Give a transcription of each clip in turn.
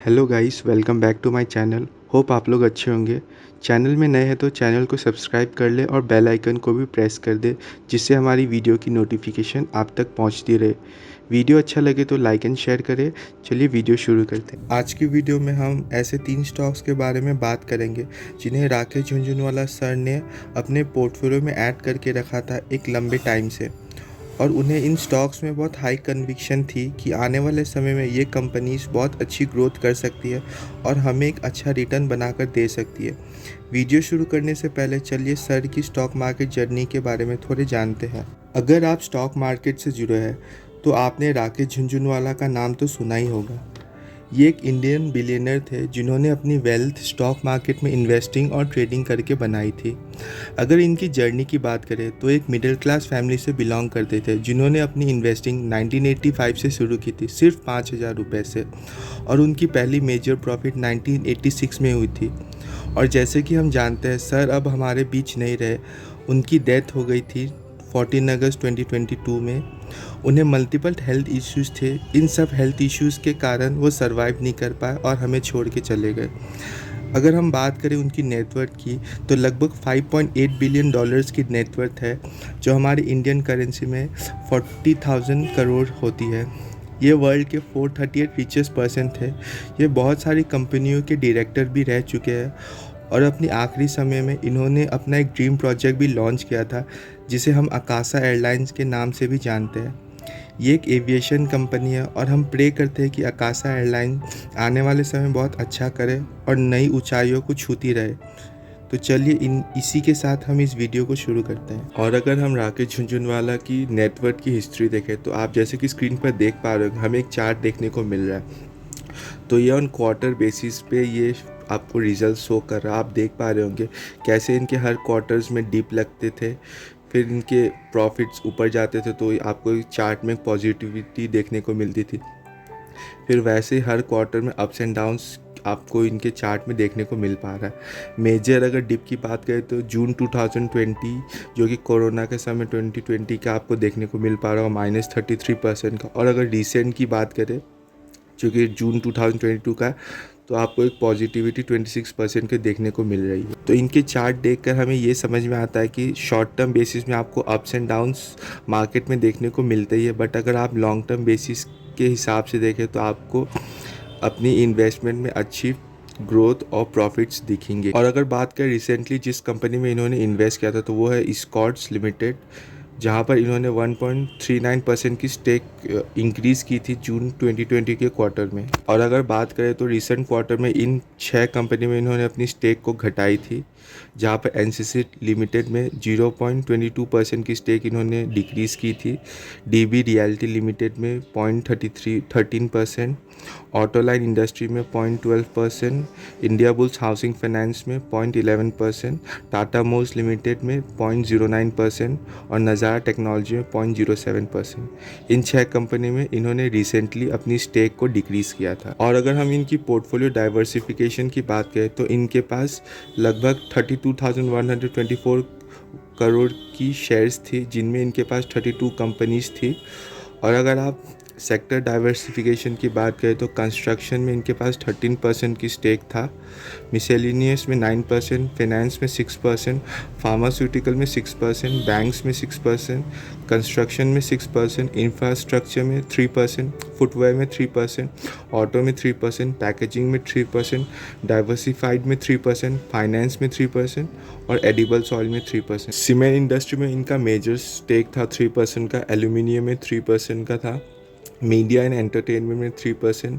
Hello guys, welcome back to my channel. Hope आप लोग अच्छे होंगे। चैनल में नए हैं तो चैनल को सब्सक्राइब कर ले और बेल आइकन को भी प्रेस कर दे, जिससे हमारी वीडियो की नोटिफिकेशन आप तक पहुंचती रहे। वीडियो अच्छा लगे तो लाइक एंड शेयर करें। चलिए वीडियो शुरू करते हैं। आज की वीडियो में हम ऐसे 3 स्टॉक्स के बारे में बात करेंगे जिन्हें राकेश झुनझुनवाला सर ने अपने पोर्टफोलियो में ऐड करके रखा था एक लंबे टाइम से, और उन्हें इन स्टॉक्स में बहुत हाई कन्विक्शन थी कि आने वाले समय में ये कंपनीज बहुत अच्छी ग्रोथ कर सकती है और हमें एक अच्छा रिटर्न बनाकर दे सकती है। वीडियो शुरू करने से पहले चलिए सर की स्टॉक मार्केट जर्नी के बारे में थोड़े जानते हैं। अगर आप स्टॉक मार्केट से जुड़े हैं तो आपने राकेश झुनझुनवाला का नाम तो सुना ही होगा। ये एक इंडियन बिलियनर थे जिन्होंने अपनी वेल्थ स्टॉक मार्केट में इन्वेस्टिंग और ट्रेडिंग करके बनाई थी। अगर इनकी जर्नी की बात करें तो एक मिडिल क्लास फैमिली से बिलोंग करते थे जिन्होंने अपनी इन्वेस्टिंग 1985 से शुरू की थी, सिर्फ 5,000 रुपये से, और उनकी पहली मेजर प्रॉफिट 1986 में हुई थी। और जैसे कि हम जानते हैं सर अब हमारे बीच नहीं रहे, उनकी डेथ हो गई थी 14 अगस्त 2022 में। उन्हें मल्टीपल हेल्थ इश्यूज़ थे। इन सब हेल्थ इश्यूज़ के कारण वो सरवाइव नहीं कर पाए और हमें छोड़ के चले गए। अगर हम बात करें उनकी नेटवर्थ की तो लगभग 5.8 बिलियन डॉलर्स की नेटवर्थ है, जो हमारी इंडियन करेंसी में 40,000 करोड़ होती है। ये वर्ल्ड के 438 रिचेस्ट पर्सन थे। ये बहुत सारी कंपनियों के डायरेक्टर भी रह चुके हैं, और अपनी आखिरी समय में इन्होंने अपना एक ड्रीम प्रोजेक्ट भी लॉन्च किया था जिसे हम आकाशा एयरलाइंस के नाम से भी जानते हैं। ये एक एविएशन कंपनी है और हम प्रे करते हैं कि आकाशा एयरलाइन आने वाले समय बहुत अच्छा करे और नई ऊंचाइयों को छूती रहे। तो चलिए इसी के साथ हम इस वीडियो को शुरू करते हैं। और अगर हम राकेश झुनझुनवाला की नेटवर्थ की हिस्ट्री देखें तो आप जैसे कि स्क्रीन पर देख पा रहे हो, हमें एक चार्ट देखने को मिल रहा है। तो ये ऑन क्वार्टर बेसिस पे ये आपको रिजल्ट शो कर रहा है। आप देख पा रहे होंगे कैसे इनके हर क्वार्टर्स में डिप लगते थे, फिर इनके प्रॉफिट्स ऊपर जाते थे तो आपको चार्ट में पॉजिटिविटी देखने को मिलती थी। फिर वैसे हर क्वार्टर में अप्स एंड डाउन्स आपको इनके चार्ट में देखने को मिल पा रहा है। मेजर अगर डिप की बात करें तो जून 2020, जो कि कोरोना के समय 2020 का आपको देखने को मिल पा रहा है -33% का। और अगर रिसेंट की बात करें जो कि जून 2022 का, तो आपको एक पॉजिटिविटी 26% के देखने को मिल रही है। तो इनके चार्ट देखकर हमें ये समझ में आता है कि शॉर्ट टर्म बेसिस में आपको अप्स एंड डाउन्स मार्केट में देखने को मिलते ही है, बट अगर आप लॉन्ग टर्म बेसिस के हिसाब से देखें तो आपको अपनी इन्वेस्टमेंट में अच्छी ग्रोथ और प्रॉफिट्स दिखेंगे। और अगर बात करें रिसेंटली जिस कंपनी में इन्होंने इन्वेस्ट किया था तो वो है स्कॉट्स लिमिटेड, जहां पर इन्होंने 1.39% की स्टेक इंक्रीज़ की थी जून 2020 के क्वार्टर में। और अगर बात करें तो रिसेंट क्वार्टर में इन 6 कंपनी में इन्होंने अपनी स्टेक को घटाई थी, जहां पर एनसीसी लिमिटेड में 0.22% की स्टेक इन्होंने डिक्रीज़ की थी, डीबी रियल्टी लिमिटेड में 0.13%, ऑटोलाइन इंडस्ट्री में 0.12%, इंडिया बुल्स हाउसिंग फाइनेंस में 0.11%, टाटा मोर्स लिमिटेड में 0.09% और नज़ारा टेक्नोलॉजी में 0.07%। इन 6 कंपनी में इन्होंने रिसेंटली अपनी स्टेक को डिक्रीज़ किया था। और अगर हम इनकी पोर्टफोलियो डाइवर्सिफिकेशन की बात करें तो इनके पास लगभग 32,124 करोड़ की शेयर्स थी, जिनमें इनके पास 32 कंपनीज थी। और अगर आप सेक्टर डाइवर्सिफिकेशन की बात करें तो कंस्ट्रक्शन में इनके पास 13% की स्टेक था, मिसेलिनियस में 9%, फाइनेंस में 6%, फार्मास्यूटिकल में 6%, बैंक्स में 6%, कंस्ट्रक्शन में 6%, इंफ्रास्ट्रक्चर में 3%, फुटवेयर में 3%, ऑटो में 3%, पैकेजिंग में 3%, डाइवर्सिफाइड में 3%, फाइनेंस में 3% और एडिबल्स ऑयल में 3%। सीमेंट इंडस्ट्री में इनका मेजर स्टेक था 3% का, एल्यूमिनियम में 3% का था, मीडिया एंड एंटरटेनमेंट में 3%,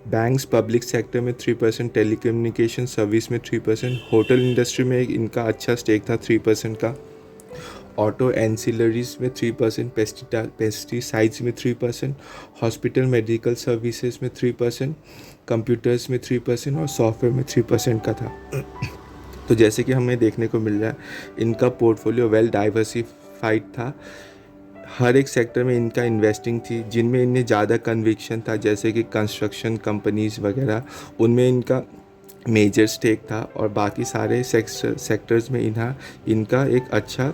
बैंक्स पब्लिक सेक्टर में 3%, टेलीकम्युनिकेशन सर्विस में 3%, होटल इंडस्ट्री में इनका अच्छा स्टेक था 3% का, ऑटो एंसिलरीज में 3%, पेस्टिसाइड्स में 3%, हॉस्पिटल मेडिकल सर्विसेज में 3%, कंप्यूटर्स में 3% और सॉफ्टवेयर में 3% का था। तो जैसे कि हमें देखने को मिल रहा है इनका पोर्टफोलियो वेल डाइवर्सिफाइड था। हर एक सेक्टर में इनका इन्वेस्टिंग थी, जिनमें इन्हें ज़्यादा कन्विक्शन था, जैसे कि कंस्ट्रक्शन कंपनीज वगैरह, उनमें इनका मेजर स्टेक था। और बाकी सारे सेक्टर्स में इनका एक अच्छा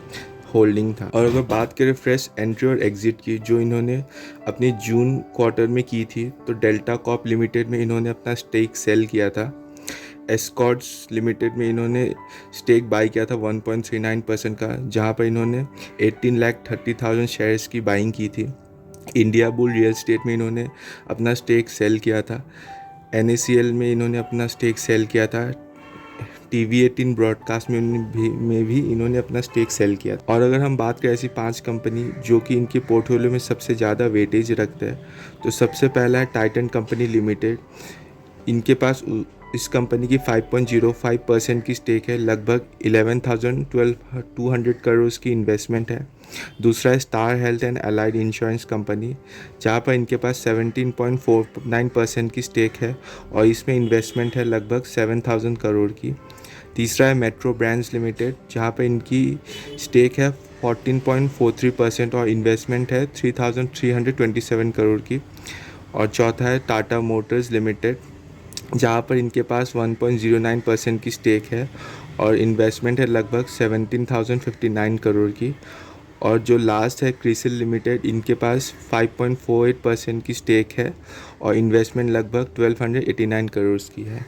होल्डिंग था। और अगर बात करें फ्रेश एंट्री और एग्जिट की, जो इन्होंने अपने जून क्वार्टर में की थी, तो डेल्टा कॉर्प लिमिटेड में इन्होंने अपना स्टेक सेल किया था। एस्कॉर्ट्स लिमिटेड में इन्होंने स्टेक बाई किया था 1.39% का, जहां पर इन्होंने 18,30,000 शेयर्स की बाइंग की थी। इंडिया बुल रियल एस्टेट में इन्होंने अपना स्टेक सेल किया था। NACL में इन्होंने अपना स्टेक सेल किया था। TV18 ब्रॉडकास्ट में भी इन्होंने अपना स्टेक सेल किया। और अगर हम बात करें ऐसी 5 कंपनी जो कि इनके पोर्टफोलियो में सबसे ज़्यादा वेटेज रखते हैं, तो सबसे पहला है टाइटन कंपनी लिमिटेड। इनके पास इस कंपनी की 5.05% की स्टेक है, लगभग 11,200 करोड़ की इन्वेस्टमेंट है। दूसरा है star health and allied insurance company, जहाँ पर इनके पास 17.49% की स्टेक है और इसमें इन्वेस्टमेंट है लगभग 7,000 करोड़ की। तीसरा है मेट्रो ब्रांड्स लिमिटेड, जहाँ पर इनकी स्टेक है 14.43% और इन्वेस्टमेंट है 3,327 करोड़ की। और चौथा है टाटा मोटर्स लिमिटेड, जहाँ पर इनके पास 1.09% की स्टेक है और इन्वेस्टमेंट है लगभग 17,059 करोड़ की। और जो लास्ट है क्रिसिल लिमिटेड, इनके पास 5.48% की स्टेक है और इन्वेस्टमेंट लगभग 1,289 करोड़ की है।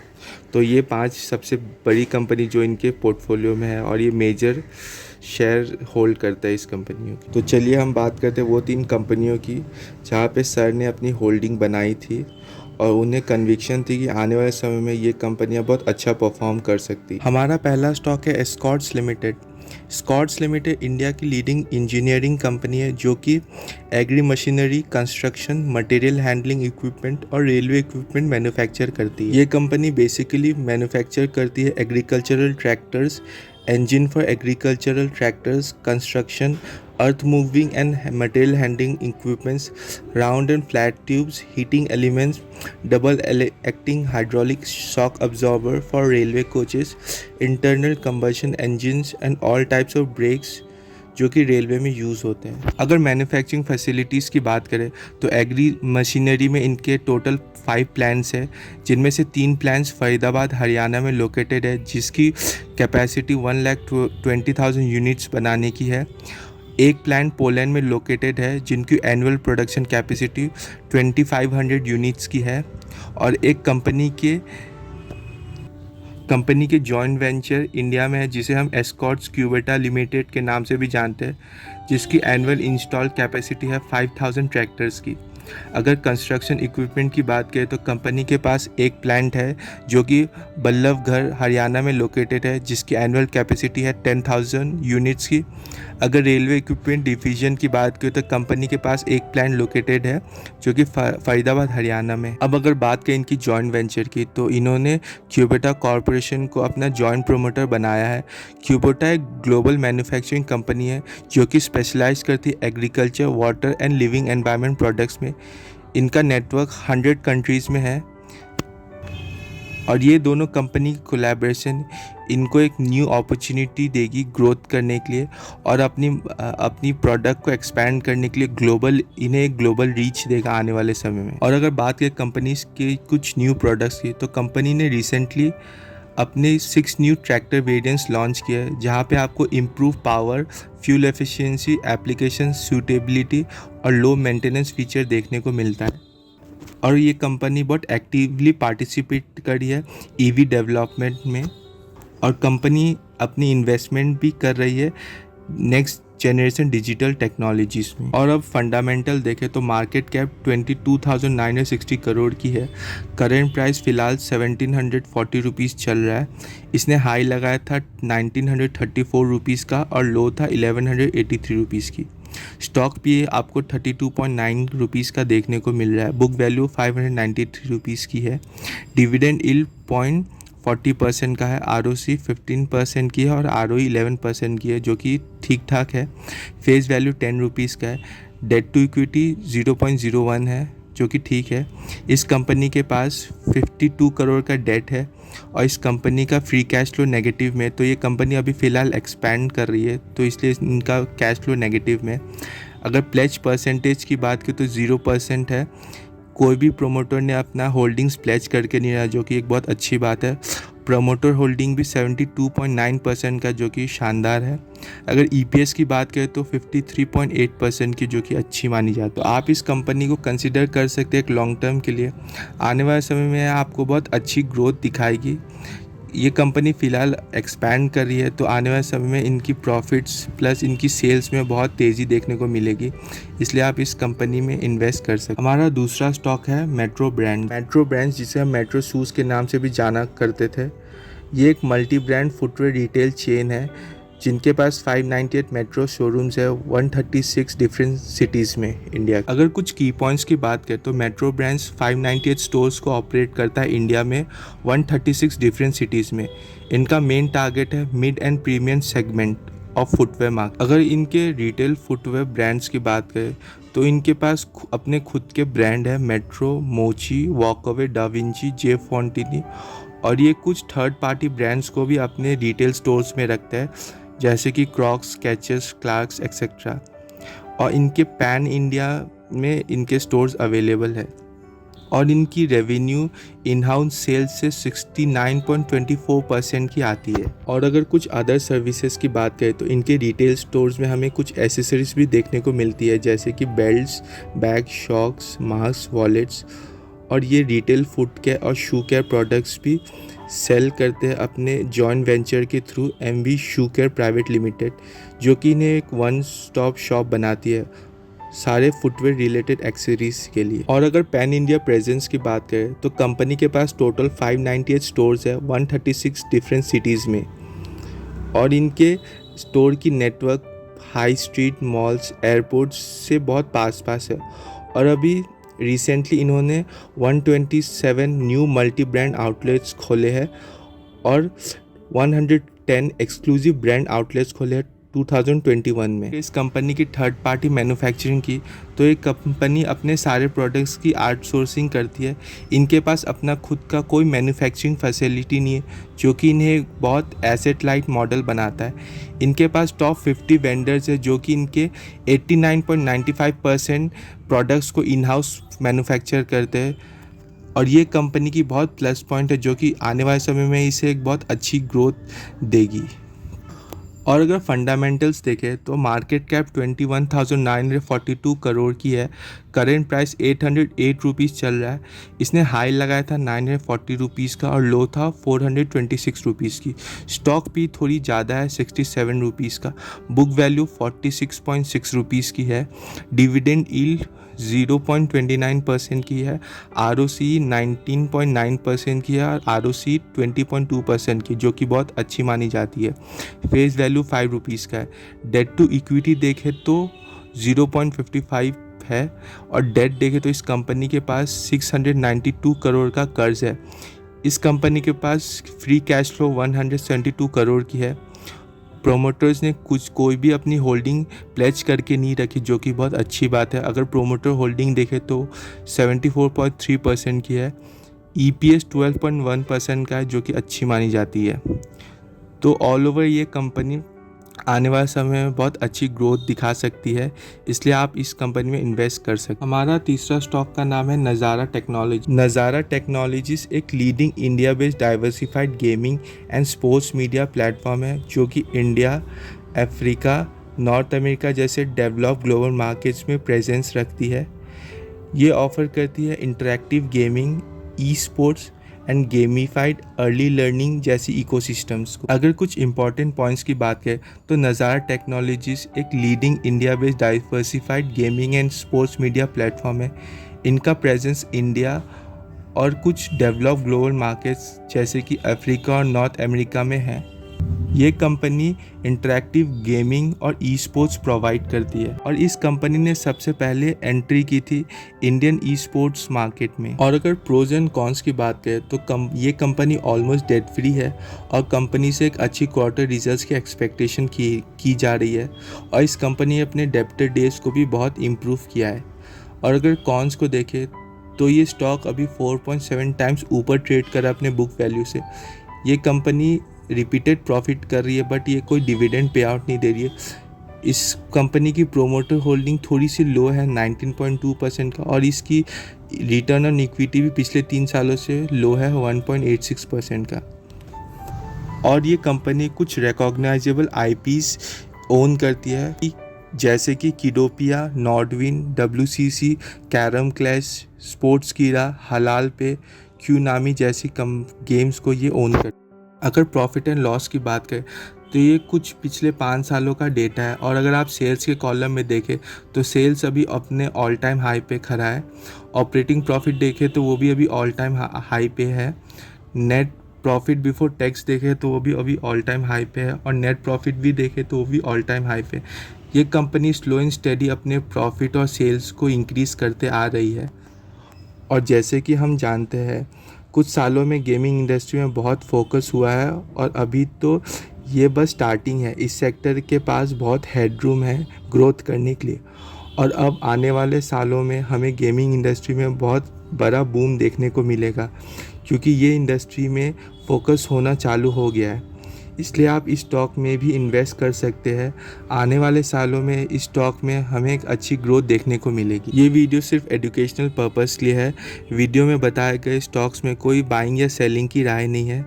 तो ये 5 सबसे बड़ी कंपनी जो इनके पोर्टफोलियो में है और ये मेजर शेयर होल्ड करता है इस कंपनियों की। तो चलिए हम बात करते हैं वो 3 कंपनियों की जहाँ पे सर ने अपनी होल्डिंग बनाई थी और उन्हें कन्विक्शन थी कि आने वाले समय में ये कंपनियां बहुत अच्छा परफॉर्म कर सकती। हमारा पहला स्टॉक है Escorts Limited. Escorts Limited India की लीडिंग इंजीनियरिंग कंपनी है जो कि agri machinery, construction, material handling equipment और रेलवे इक्विपमेंट मैन्युफैक्चर करती है। ये कंपनी बेसिकली मैन्युफैक्चर करती है agricultural tractors, engine for agricultural tractors, construction, earth moving and material handling equipments, round and flat tubes, heating elements, double acting hydraulic shock absorber for railway coaches, internal combustion engines and all types of brakes जो कि railway में use होते हैं। अगर manufacturing facilities की बात करें तो एग्री मशीनरी में इनके टोटल 5 प्लांट्स हैं, जिनमें से 3 प्लांट्स फरीदाबाद हरियाणा में लोकेटेड है, जिसकी कैपेसिटी 1,20,000 यूनिट्स बनाने की है। एक प्लांट पोलैंड में लोकेटेड है जिनकी एनुअल प्रोडक्शन कैपेसिटी 2,500 यूनिट्स की है। और एक कंपनी के जॉइंट वेंचर इंडिया में है जिसे हम एस्कॉर्ट्स क्यूबेटा लिमिटेड के नाम से भी जानते हैं, जिसकी एनुअल इंस्टॉल कैपेसिटी है 5,000 ट्रैक्टर्स की। अगर कंस्ट्रक्शन इक्विपमेंट की बात करें तो कंपनी के पास एक प्लांट है जो कि बल्लभगढ़ हरियाणा में लोकेटेड है, जिसकी एनुअल कैपेसिटी है 10,000 यूनिट्स की। अगर रेलवे इक्विपमेंट डिवीजन की बात करें तो कंपनी के पास एक प्लांट लोकेटेड है जो कि फरीदाबाद हरियाणा में। अब अगर बात करें इनकी जॉइंट वेंचर की, तो इन्होंने क्यूबेटा कॉरपोरेशन को अपना जॉइंट प्रोमोटर बनाया है। क्यूबेटा एक ग्लोबल मैन्युफैक्चरिंग कंपनी है जो कि स्पेशलाइज करती है agriculture, water and living environment products में। इनका नेटवर्क 100 कंट्रीज़ में है और ये दोनों कंपनी की कोलैबोरेशन इनको एक न्यू अपॉर्चुनिटी देगी ग्रोथ करने के लिए और अपनी प्रोडक्ट को एक्सपैंड करने के लिए इन्हें एक ग्लोबल रीच देगा आने वाले समय में। और अगर बात करें कंपनीज के कुछ न्यू प्रोडक्ट्स की, तो कंपनी ने रिसेंटली अपने 6 न्यू ट्रैक्टर वेरिएंट्स लॉन्च किया है, जहाँ पे आपको improve power, fuel efficiency, application suitability और लो मेंटेनेंस फीचर देखने को मिलता है। और ये कंपनी बहुत एक्टिवली पार्टिसिपेट करी है EV डेवलपमेंट में और कंपनी अपनी इन्वेस्टमेंट भी कर रही है नेक्स्ट जनरेशन डिजिटल टेक्नोलॉजीज़ में। और अब फंडामेंटल देखें तो मार्केट कैप 22,960 करोड़ की है। करेंट प्राइस फ़िलहाल 1,740 रुपीज़ चल रहा है। इसने हाई लगाया था 1,934 रुपीज़ का और लो था 1,183 रुपीज़ की। स्टॉक PE आपको 32.9 रुपीज़ का देखने को मिल रहा है। बुक वैल्यू 593 रुपीज़ की है। डिविडेंड यील्ड 0.40% का है। ROC 15% की है और ROE 11% की है, जो कि ठीक ठाक है। फेस वैल्यू 10 रुपीज़ का है। डेट टू इक्विटी 0.01 है, जो कि ठीक है। इस कंपनी के पास 52 करोड़ का डेट है और इस कंपनी का फ्री कैश फ्लो नेगेटिव में। तो ये कंपनी अभी फ़िलहाल एक्सपैंड कर रही है, तो इसलिए इनका कैश फ्लो नेगेटिव में। अगर प्लेज परसेंटेज की बात करें तो 0% है। कोई भी प्रोमोटर ने अपना होल्डिंग्स प्लेज करके नहीं रहा, जो कि एक बहुत अच्छी बात है। प्रोमोटर होल्डिंग भी 72.9% का, जो कि शानदार है। अगर ईपीएस की बात करें तो 53.8% की, जो कि अच्छी मानी जाती है। तो आप इस कंपनी को कंसिडर कर सकते हैं एक लॉन्ग टर्म के लिए। आने वाले समय में आपको बहुत अच्छी ग्रोथ दिखाएगी। ये कंपनी फ़िलहाल एक्सपैंड कर रही है, तो आने वाले समय में इनकी प्रॉफिट्स प्लस इनकी सेल्स में बहुत तेज़ी देखने को मिलेगी, इसलिए आप इस कंपनी में इन्वेस्ट कर सकते हैं। हमारा दूसरा स्टॉक है मेट्रो ब्रांड्स, जिसे हम मेट्रो शूज़ के नाम से भी जाना करते थे। ये एक multi brand footwear retail chain है जिनके पास 598 मेट्रो शोरूम्स है 136 डिफरेंट सिटीज़ में इंडिया। अगर कुछ की पॉइंट्स की बात करें तो मेट्रो ब्रांड्स 598 स्टोर्स को ऑपरेट करता है इंडिया में 136 डिफरेंट सिटीज़ में। इनका मेन टारगेट है mid and premium segment of footwear market. अगर इनके रिटेल फुटवेयर ब्रांड्स की बात करें तो इनके पास अपने खुद के ब्रांड है मेट्रो, मोची, वॉकअवे, डाविंची, जे फॉन्टिनी, और ये कुछ थर्ड पार्टी ब्रांड्स को भी अपने रिटेल स्टोर्स में रखता है, जैसे कि क्रॉक्स, कैचेस, क्लार्क्स एक्सेट्रा। और इनके पैन इंडिया में इनके स्टोर्स अवेलेबल है। और इनकी रेवेन्यू इन हाउस सेल्स से 69.24% की आती है। और अगर कुछ अदर सर्विसेज की बात करें तो इनके रिटेल स्टोर्स में हमें कुछ एसेसरीज भी देखने को मिलती है, जैसे कि belts, bag, socks, mask, wallets. और ये रिटेल फुट केयर और शू केयर प्रोडक्ट्स भी सेल करते हैं अपने जॉइंट वेंचर के through MV shoe care private limited, जो कि इन्हें एक वन स्टॉप शॉप बनाती है सारे फुटवेयर रिलेटेड एक्सेसरीज के लिए। और अगर पैन इंडिया प्रेजेंस की बात करें तो कंपनी के पास टोटल 598 स्टोर्स है 136 डिफरेंट सिटीज़ में। और इनके स्टोर की network high street, malls, airports से बहुत पास है। और अभी रिसेंटली इन्होंने 127 न्यू मल्टी ब्रांड आउटलेट्स खोले हैं और 110 एक्सक्लूसिव ब्रांड आउटलेट्स खोले हैं 2021 में। इस कंपनी की थर्ड पार्टी मैन्युफैक्चरिंग की तो ये कंपनी अपने सारे प्रोडक्ट्स की आउटसोर्सिंग करती है। इनके पास अपना खुद का कोई मैन्युफैक्चरिंग फैसिलिटी नहीं है, जो कि इन्हें बहुत एसेट लाइट मॉडल बनाता है। इनके पास टॉप 50 वेंडर्स है जो कि इनके 89.95% प्रोडक्ट्स को इन हाउस मैन्युफैक्चर करते हैं। और ये कंपनी की बहुत प्लस पॉइंट है, जो कि आने वाले समय में इसे एक बहुत अच्छी ग्रोथ देगी। और अगर फंडामेंटल्स देखें तो मार्केट कैप 21,942 करोड़ की है। करेंट प्राइस 808 रुपीज़ चल रहा है। इसने हाई लगाया था 940 रुपीज़ का और लो था 426 रुपीज़ की। स्टॉक भी थोड़ी ज़्यादा है 67 रुपीज़ का। बुक वैल्यू 46.6 रुपीज़ की है। डिविडेंड यील्ड 0.29% की है। ROC 19.9% की है और ROC 20.2% की, जो कि बहुत अच्छी मानी जाती है। फेस वैल्यू 5 रुपीज़ का है। डेट टू इक्विटी देखें तो 0.55 है। और डेट देखें तो इस कंपनी के पास 692 करोड़ का कर्ज है। इस कंपनी के पास फ्री कैश फ्लो 172 करोड़ की है। प्रोमोटर्स ने कोई भी अपनी होल्डिंग प्लेज करके नहीं रखी, जो कि बहुत अच्छी बात है। अगर प्रोमोटर होल्डिंग देखें तो 74.3% की है। EPS 12.1% का है, जो कि अच्छी मानी जाती है। तो ऑल ओवर ये कंपनी आने वाले समय में बहुत अच्छी ग्रोथ दिखा सकती है, इसलिए आप इस कंपनी में इन्वेस्ट कर सकते हैं। हमारा तीसरा स्टॉक का नाम है नज़ारा टेक्नोलॉजीज एक leading India based diversified gaming and sports media platform है, जो कि इंडिया, अफ्रीका, नॉर्थ अमेरिका जैसे डेवलप ग्लोबल मार्केट्स में प्रेजेंस रखती है। ये ऑफर करती है interactive gaming, e sports and gamified early learning जैसी इकोसिस्टम्स को। अगर कुछ इंपॉर्टेंट पॉइंट्स की बात करें तो नज़ारा टेक्नोलॉजीज एक leading India based diversified gaming and sports media platform है। इनका प्रेजेंस इंडिया और कुछ डेवलप ग्लोबल मार्केट्स जैसे कि अफ्रीका और नॉर्थ अमेरिका में है। ये कंपनी इंटरैक्टिव गेमिंग और ई स्पोर्ट्स प्रोवाइड करती है और इस कंपनी ने सबसे पहले एंट्री की थी इंडियन ई स्पोर्ट्स मार्केट में। और अगर प्रोज एंड कॉन्स की बात करें तो ये कंपनी ऑलमोस्ट डेट फ्री है और कंपनी से एक अच्छी क्वार्टर रिजल्ट्स की एक्सपेक्टेशन की जा रही है। और इस कंपनी ने अपने डेब्टर डेज को भी बहुत इम्प्रूव किया है। और अगर कॉन्स को देखें तो ये स्टॉक अभी 4.7 टाइम्स ऊपर ट्रेड कर रहा है अपने बुक वैल्यू से। ये कंपनी रिपीटेड प्रॉफिट कर रही है, बट ये कोई डिविडेंड पे आउट नहीं दे रही है। इस कंपनी की प्रोमोटर होल्डिंग थोड़ी सी लो है 19.2% का, और इसकी रिटर्न ऑन इक्विटी भी पिछले 3 सालों से लो है 1.86% का। और ये कंपनी कुछ रिकॉग्नाइजेबल IPs ओन करती है, जैसे कि किडोपिया, नॉर्डविन, WCC, कैरम क्लैश, स्पोर्ट्स कीड़ा, हलाल पे, क्यूनामी जैसी गेम्स को ये ओन कर। अगर प्रॉफिट एंड लॉस की बात करें तो ये कुछ पिछले 5 सालों का डेटा है, और अगर आप सेल्स के कॉलम में देखें तो सेल्स अभी अपने ऑल टाइम हाई पे खड़ा है। ऑपरेटिंग प्रॉफिट देखें तो वो भी अभी ऑल टाइम हाई पे है। नेट प्रॉफिट बिफोर टैक्स देखें तो वो भी अभी ऑल टाइम हाई पे है, और नेट प्रॉफिट भी देखें तो वो भी ऑल टाइम हाई पे। ये कंपनी स्लो एंड स्टेडी अपने प्रॉफिट और सेल्स को इंक्रीज़ करते आ रही है। और जैसे कि हम जानते हैं, कुछ सालों में गेमिंग इंडस्ट्री में बहुत फोकस हुआ है, और अभी तो ये बस स्टार्टिंग है। इस सेक्टर के पास बहुत हेडरूम है ग्रोथ करने के लिए, और अब आने वाले सालों में हमें गेमिंग इंडस्ट्री में बहुत बड़ा बूम देखने को मिलेगा, क्योंकि ये इंडस्ट्री में फोकस होना चालू हो गया है। इसलिए आप इस स्टॉक में भी इन्वेस्ट कर सकते हैं। आने वाले सालों में इस स्टॉक में हमें एक अच्छी ग्रोथ देखने को मिलेगी। ये वीडियो सिर्फ एजुकेशनल पर्पस के लिए है। वीडियो में बताए गए स्टॉक्स में कोई बाइंग या सेलिंग की राय नहीं है।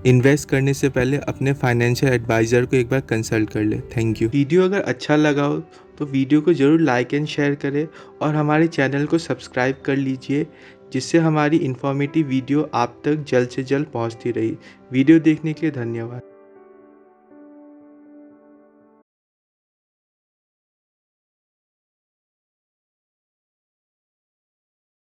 इन्वेस्ट करने से पहले अपने फाइनेंशियल एडवाइज़र को एक बार कंसल्ट कर ले। Thank you. वीडियो अगर अच्छा लगा हो तो वीडियो को ज़रूर लाइक एंड शेयर करें, और हमारे चैनल को सब्सक्राइब कर लीजिए, जिससे हमारी इन्फॉर्मेटिव वीडियो आप तक जल्द से जल्द पहुंचती रही। वीडियो देखने के लिए धन्यवाद।